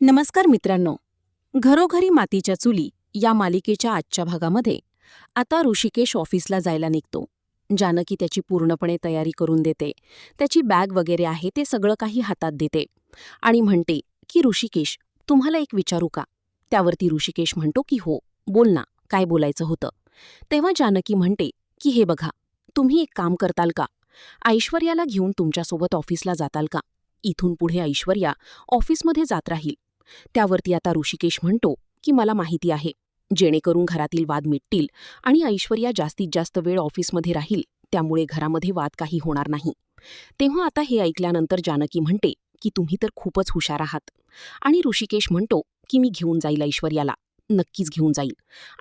नमस्कार मित्रांनो. घरोघरी मातीच्या चुली या मालिकेच्या आजच्या भागामध्ये आता ऋषिकेश ऑफिसला जायला निघतो. जानकी त्याची पूर्णपणे तयारी करून देते. त्याची बॅग वगैरे आहे ते सगळं काही हातात देते आणि म्हणते की ऋषिकेश, तुम्हाला एक विचारू का? त्यावरती ऋषिकेश म्हणतो की हो, बोल ना, काय बोलायचं होतं? तेव्हा जानकी म्हणते की हे बघा, तुम्ही एक काम करताल का? ऐश्वर्याला घेऊन तुमच्यासोबत ऑफिसला जाताल का? इथून पुढे ऐश्वर्या ऑफिसमध्ये जात राहील. त्यावरती आता ऋषिकेश म्हणतो की मला माहिती आहे, जेणेकरून घरातील वाद मिटतील आणि ऐश्वर्या जास्तीत जास्त वेळ ऑफिसमध्ये राहील, त्यामुळे घरामध्ये वाद काही होणार नाही. तेव्हा आता हे ऐकल्यानंतर जानकी म्हणते की तुम्ही तर खूपच हुशार आहात. आणि ऋषिकेश म्हणतो की मी घेऊन जाईल ऐश्वर्याला, नक्कीच घेऊन जाईल.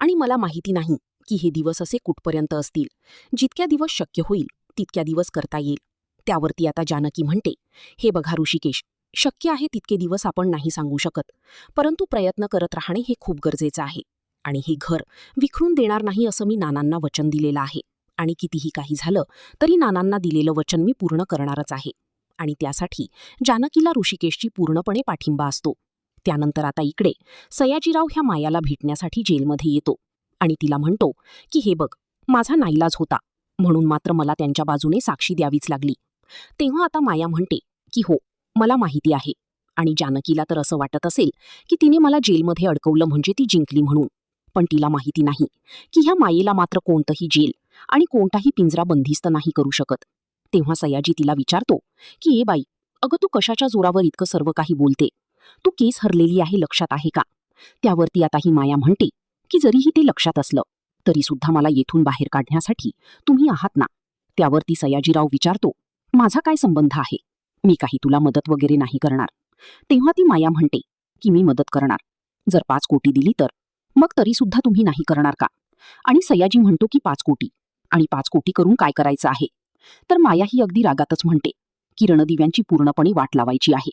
आणि मला माहिती नाही की हे दिवस असे कुठपर्यंत असतील. जितक्या दिवस शक्य होईल तितक्या दिवस करता येईल. त्यावरती आता जानकी म्हणते, हे बघा ऋषिकेश, शक्य आहे तितके दिवस आपण नाही सांगू शकत, परंतु प्रयत्न करत राहणे हे खूप गरजेचं आहे. आणि हे घर विखरून देणार नाही असं मी नानांना वचन दिलेलं आहे. आणि कितीही काही झालं तरी नानांना दिलेलं वचन मी पूर्ण करणारच आहे. आणि त्यासाठी जानकीला ऋषिकेशची पूर्णपणे पाठिंबा असतो. त्यानंतर आता इकडे सयाजीराव ह्या मायाला भेटण्यासाठी जेलमध्ये येतो आणि तिला म्हणतो की हे बघ, माझा नाईलाज होता, म्हणून मात्र मला त्यांच्या बाजूने साक्षी द्यावीच लागली. तेव्हा आता माया म्हणते की हो, मला माहिती आहे. आणि जानकीला तर असं वाटत असेल की तिने मला जेलमध्ये अडकवलं म्हणजे ती जिंकली म्हणून. पण तिला माहिती नाही की ह्या मायेला मात्र कोणतंही जेल आणि कोणताही पिंजरा बंदिस्त नाही करू शकत. तेव्हा सयाजी तिला विचारतो की ए बाई, अगं तू कशाच्या जोरावर इतकं सर्व काही बोलते? तू केस हरलेली आहे, लक्षात आहे का? त्यावरती आता ही माया म्हणते की जरीही ते लक्षात असलं तरी सुद्धा मला येथून बाहेर काढण्यासाठी तुम्ही आहात ना. त्यावरती सयाजीराव विचारतो, माझा काय संबंध आहे? मी काही तुला मदत वगैरे नाही करणार. तेव्हा ती माया म्हणते की मी मदत करणार, जर 5 कोटी दिली तर. मग तरी सुद्धा तुम्ही नाही करणार का? आणि सयाजी म्हणतो की 5 कोटी, आणि 5 कोटी करून काय करायचं आहे? तर माया ही अगदी रागातच म्हणते की रणदिव्यांची पूर्णपणे वाट लावायची आहे.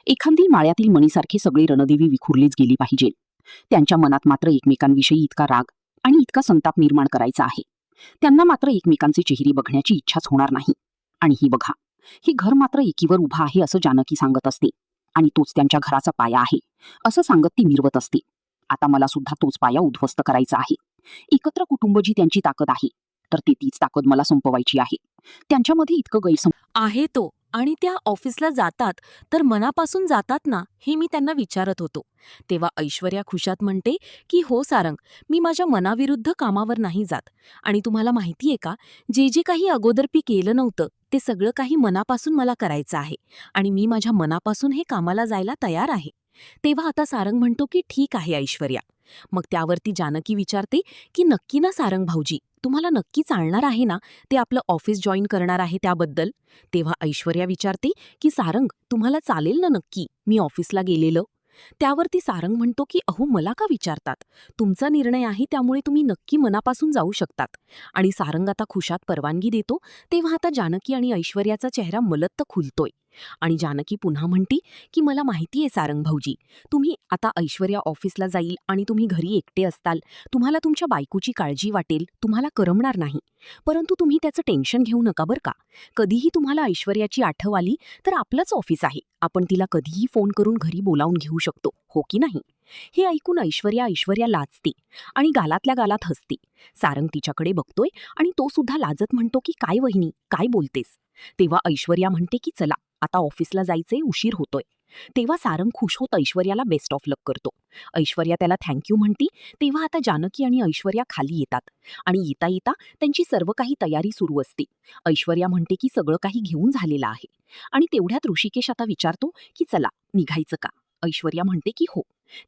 एखादी माळ्यातील मणीसारखे सगळे रणदिवी विखुरलीच गेली पाहिजे. त्यांच्या मनात मात्र एकमेकांविषयी इतका राग आणि इतका संताप निर्माण करायचा आहे. त्यांना मात्र एकमेकांचे चेहरे बघण्याची इच्छाच होणार नाही. आणि ही बघा, हे घर मात्र एकीवर उभा आहे असं जानकी सांगत असते. आणि तोच त्यांच्या घराचा पाया आहे असं सांगत ती मिरवत असते. आता मला सुद्धा तोच पाया उद्ध्वस्त करायचा आहे. एकत्र कुटुंब जी त्यांची ताकद आहे, तर तीच ताकद मला संपवायची आहे. त्यांच्यामध्ये इतकं आहे तो. आणि त्या ऑफिसला जातात तर मनापासून जातात ना, हे मी त्यांना विचारत होतो. तेव्हा ऐश्वर्या खुशात म्हणते की हो सारंग, मी माझ्या मनाविरुद्ध कामावर नाही जात. आणि तुम्हाला माहितीये का, जे जे काही अगोदर केलं नव्हतं ते सगळं काही मनापासून मला करायचं आहे. आणि मी माझ्या मनापासून हे कामाला जायला तयार आहे. तेव्हा आता सारंग म्हणतो की ठीक आहे ऐश्वर्या. मग त्यावरती जानकी विचारते की नक्की ना सारंग भाऊजी, तुम्हाला नक्की चालणार आहे ना ते आपलं ऑफिस जॉईन करणार आहे त्याबद्दल? तेव्हा ऐश्वर्या विचारते की सारंग, तुम्हाला चालेल ना नक्की मी ऑफिसला गेलेलं? त्यावरती सारंग म्हणतो की अहो, मला का विचारतात? तुमचा निर्णय आहे, त्यामुळे तुम्ही नक्की मनापासून जाऊ शकतात. आणि सारंग आता खुशात परवानगी देतो. तेव्हा आता जानकी आणि ऐश्वर्याचा चेहरा मलत्त खुलतोय. आणि जानकी पुन्हा म्हणती की मला माहितीये सारंग भाऊजी, तुम्ही आता ऐश्वर्या ऑफिसला जाईल आणि तुम्ही घरी एकटे असताल, तुम्हाला तुमच्या बायकोची काळजी वाटेल, तुम्हाला करमणार नाही. परंतु तुम्ही त्याचं टेन्शन घेऊ नका बरं का. कधीही तुम्हाला ऐश्वर्याची आठव आली तर आपलंच ऑफिस आहे, आपण तिला कधीही फोन करून घरी बोलावून घेऊ शकतो, हो की नाही? हे ऐकून ऐश्वर्या लाजते आणि गालातल्या गालात हसते. सारंग तिच्याकडे बघतोय आणि तो सुद्धा लाजत म्हणतो की काय वहिनी, काय बोलतेस? तेव्हा ऐश्वर्या म्हणते की चला, आता ऑफिसला जायचे, उशीर होतोय. तेव्हा सारंग खुश होत ऐश्वर्याला बेस्ट ऑफ लक करतो. ऐश्वर्या त्याला थँक्यू म्हणती. तेव्हा आता जानकी आणि ऐश्वर्या खाली येतात. आणि येता येता त्यांची सर्व काही तयारी सुरू असते. ऐश्वर्या म्हणते की सगळं काही घेऊन झालेलं आहे. आणि तेवढ्यात ऋषिकेश आता विचारतो की चला, निघायचं का? ऐश्वर्या म्हणते की हो.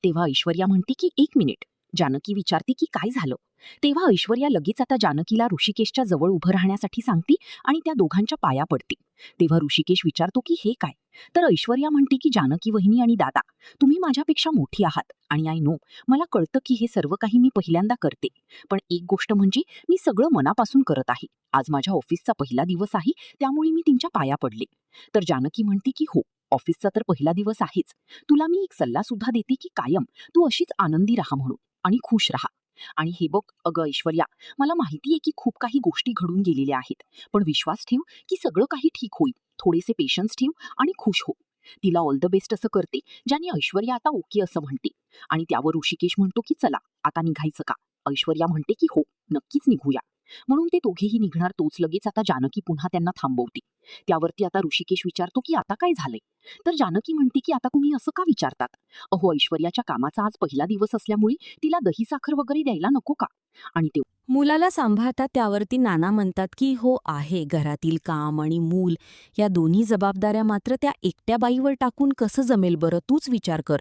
तेव्हा ऐश्वर्या म्हणते की 1 मिनिट. जानकी विचारते की काय झालं? तेव्हा ऐश्वर्या लगेच आता जानकीला ऋषिकेशच्या जवळ उभं राहण्यासाठी सांगते आणि त्या दोघांच्या पाया पडते. तेव्हा ऋषिकेश विचारतो की हे काय? तर ऐश्वर्या म्हणते की जानकी वहिनी आणि दादा, तुम्ही माझ्यापेक्षा मोठी आहात आणि आय नो, मला कळतं की हे सर्व काही मी पहिल्यांदा करते. पण एक गोष्ट म्हणजे मी सगळं मनापासून करत आहे. आज माझ्या ऑफिसचा पहिला दिवस आहे, त्यामुळे मी तुमच्या पाया पडले. तर जानकी म्हणते की हो, ऑफिसचा तर पहिला दिवस आहेच. तुला मी एक सल्ला सुद्धा देते की कायम तू अशीच आनंदी राहा म्हणून, आणि खुश राहा. आणि हे बघ अगं ऐश्वर्या, मला माहितीये की खूप काही गोष्टी घडून गेलेल्या आहेत, पण विश्वास ठेव की सगळं काही ठीक होईल. थोडेसे पेशन्स ठेव आणि खुश हो. तिला ऑल द बेस्ट असं करते, ज्याने ऐश्वर्या आता ओके असं म्हणते. आणि त्यावर ऋषिकेश म्हणतो की चला आता निघायचं का. ऐश्वर्या म्हणते की हो, नक्कीच निघूया. म्हणून ते दोघेही निघणार तोच लगेच आता जानकी पुन्हा त्यांना थांबवते. त्यावरती आता ऋषिकेश विचारतो की आता काय झालंय. तर जानकी म्हणते की आता तुम्ही असं का विचारतात. अहो, ऐश्वर्याच्या कामाचा आज पहिला दिवस असल्यामुळे तिला दही साखर वगैरे द्यायला नको का. आणि ते मुलाला सांभाळतात त्यावरती नाना म्हणतात की हो आहे, घरातील काम आणि मूल या दोन्ही जबाबदाऱ्या मात्र त्या एकट्या बाईवर टाकून कसं जमेल बरं, तूच विचार कर.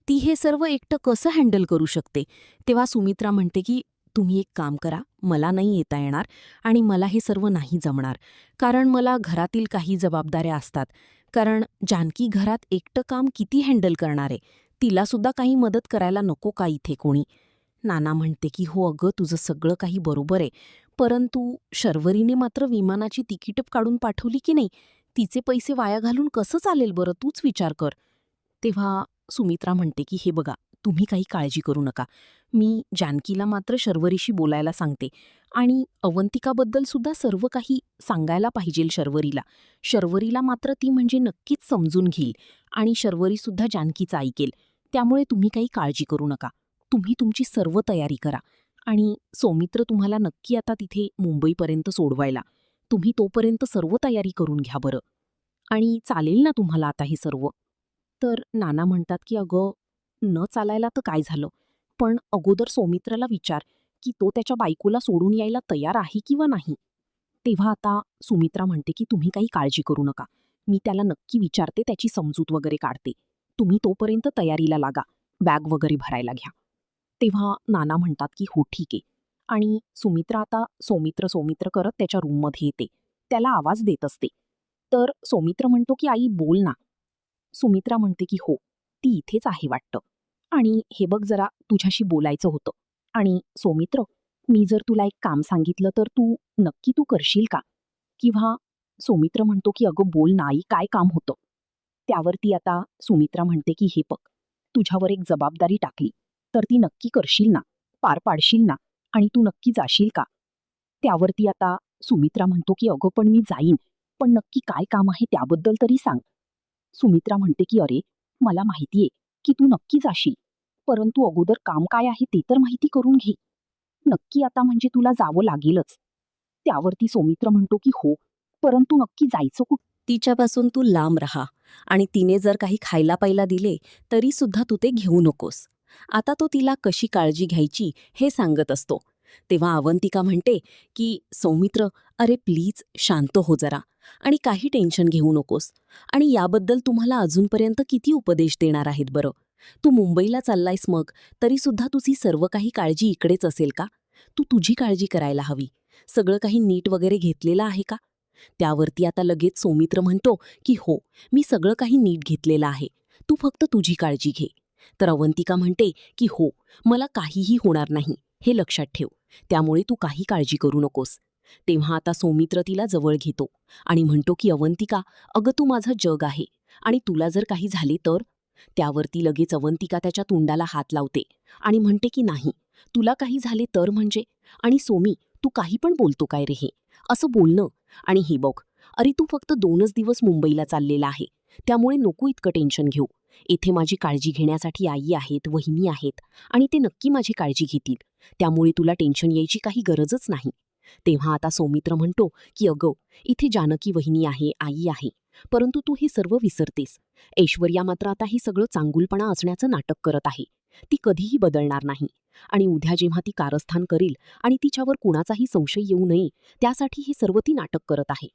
ती हे सर्व एकटं कसं हँडल करू शकते. तेव्हा सुमित्रा म्हणते की तुम्ही एक काम करा, मला नाही येता येणार आणि मला हे सर्व नाही जमणार, कारण मला घरातील काही जबाबदाऱ्या असतात. कारण जानकी घरात एकटं काम किती हँडल करणार आहे, तिलासुद्धा काही मदत करायला नको का इथे कोणी. नाना म्हणते की हो अगं, तुझं सगळं काही बरोबर आहे, परंतु शर्वरीने मात्र विमानाची तिकीट काढून पाठवली की नाही, तिचे पैसे वाया घालून कसं चालेल बरं, तूच विचार कर. तेव्हा सुमित्रा म्हणते की हे बघा, तुम्ही काही काळजी करू नका, मी जानकीला मात्र शर्वरीशी बोलायला सांगते आणि अवंतिकाबद्दल सुद्धा सर्व काही सांगायला पाहिजेल शर्वरीला. शर्वरीला मात्र ती म्हणजे नक्कीच समजून घेईल आणि शर्वरीसुद्धा जानकीचं ऐकेल. त्यामुळे तुम्ही काही काळजी करू नका, तुम्ही तुमची सर्व तयारी करा आणि सौमित्र तुम्हाला नक्की आता तिथे मुंबईपर्यंत सोडवायला. तुम्ही तोपर्यंत सर्व तयारी करून घ्या बरं. आणि चालेल ना तुम्हाला आता हे सर्व. तर नाना म्हणतात की अगं, न चालायला तर काय झालं, पण अगोदर सौमित्राला विचार की तो त्याच्या बायकोला सोडून यायला तयार आहे किंवा नाही. तेव्हा आता सुमित्रा म्हणते की तुम्ही काही काळजी करू नका, मी त्याला नक्की विचारते, त्याची समजूत वगैरे काढते. तुम्ही तोपर्यंत तयारीला लागा, बॅग वगैरे भरायला घ्या. तेव्हा नाना म्हणतात की हो ठीक आहे. आणि सुमित्रा आता सौमित्र सौमित्र करत त्याच्या रूममध्ये येते, त्याला आवाज देत असते. तर सौमित्र म्हणतो की आई बोल ना. सुमित्रा म्हणते की हो, ती इथेच आहे वाटतं आणि हे बघ जरा तुझ्याशी बोलायचं होतं. आणि सौमित्र, मी जर तुला एक काम सांगितलं तर नक्की तू करशील का. किंवा सौमित्र म्हणतो की अगं बोल ना आई, काय काम होतं. त्यावरती आता सुमित्रा म्हणते की हे बघ, तुझ्यावर एक जबाबदारी टाकली तर ती नक्की करशील ना, पार पाडशील ना, आणि तू नक्की जाशील का. त्यावरती आता सुमित्रा म्हणतो की अगं पण मी जाईन, पण नक्की काय काम आहे त्याबद्दल तरी सांग. सुमित्रा म्हणते की अरे, मला माहितीये की तू नक्की जाशील, परंतु अगोदर काम काय आहे ते तर माहिती करून घे. नक्की आता म्हणजे तुला जावं लागेलच. त्यावरती सौमित्र म्हणतो की हो, परंतु नक्की जायचं कुठं. तिच्यापासून तू लांब राहा आणि तिने जर काही खायला प्यायला दिले तरी सुद्धा तू ते घेऊ नकोस. आता तो तिला कशी काळजी घ्यायची हे सांगत असतो. तेव्हा अवंतिका म्हणते की सौमित्र, अरे प्लीज शांत हो जरा आणि काही टेन्शन घेऊ नकोस. आणि याबद्दल तुम्हाला अजूनपर्यंत किती उपदेश देणार आहेत बरं. तू मुंबईला चाललायस मग तरीसुद्धा तुझी सर्व काही काळजी इकडेच असेल का. तू तुझी काळजी करायला हवी. सगळं काही नीट वगैरे घेतलेलं आहे का. त्यावरती आता लगेच सौमित्र म्हणतो की हो, मी सगळं काही नीट घेतलेलं आहे, तू फक्त तुझी काळजी घे. तर अवंतिका म्हणते की हो, मला काहीही होणार नाही हे लक्षात ठेव, त्यामुळे तू काही काळजी करू नकोस. तेव्हा आता सौमित्र तिला जवळ घेतो आणि म्हणतो की अवंतिका, अगं तू माझं जग आहे आणि तुला जर काही झाले तर. त्यावरती लगेच अवंतिका त्याच्या तोंडाला हात लावते आणि म्हणते की नाही, तुला काही झाले तर म्हणजे. आणि सोमी, तू काही पण बोलतो काय रे हे, असं बोलणं. आणि हे बघ, अरे तू फक्त 2च दिवस मुंबईला चाललेला आहे, त्यामुळे नको इतकं टेन्शन घेऊ. इथे माझी काळजी घेण्यासाठी आई आहेत, वहिनी आहेत आणि ते नक्की माझी काळजी घेतील, त्यामुळे तुला टेन्शन यायची काही गरजच नाही. तेव्हा आता सौमित्र म्हणतो की अगं, इथे जानकी वहिनी आहे, आई आहे, परंतु तू हे सर्व विसरतेस. ऐश्वर्या मात्र आता हे सगळं चांगुलपणा असण्याचं नाटक करत आहे. ती कधीही बदलणार नाही आणि उद्या जेव्हा ती कारस्थान करेल आणि तिच्यावर कुणाचाही संशय येऊ नये त्यासाठी हे सर्व ती नाटक करत आहे.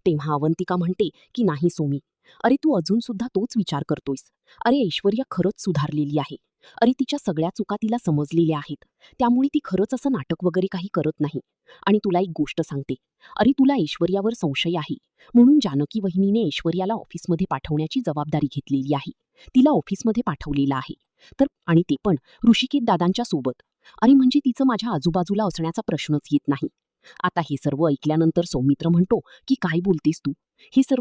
तेव्हा अवंतिका म्हणते की नाही सोमी, अरे तू अजून सुद्धा तोच विचार करतोयस. अरे ऐश्वर्या खरंच सुधारलेली आहे. अरे तिच्या सगळ्या चुका तिला समजलेल्या आहेत, त्यामुळे ती खरंच असं नाटक वगैरे काही करत नाही. आणि तुला एक गोष्ट सांगते, अरे तुला ऐश्वर्यावर संशय आहे म्हणून जानकी वहिनीने ऐश्वर्याला ऑफिसमध्ये पाठवण्याची जबाबदारी घेतलेली आहे. तिला ऑफिसमध्ये पाठवलेलं आहे, तर आणि ते पण ऋषिकेश दादांच्या सोबत. अरे म्हणजे तिचं माझ्या आजूबाजूला असण्याचा प्रश्नच येत नाही. आता हे सर्व ऐकल्यानंतर सौमित्र म्हणतो की काय बोलतेस तू, हे सर्व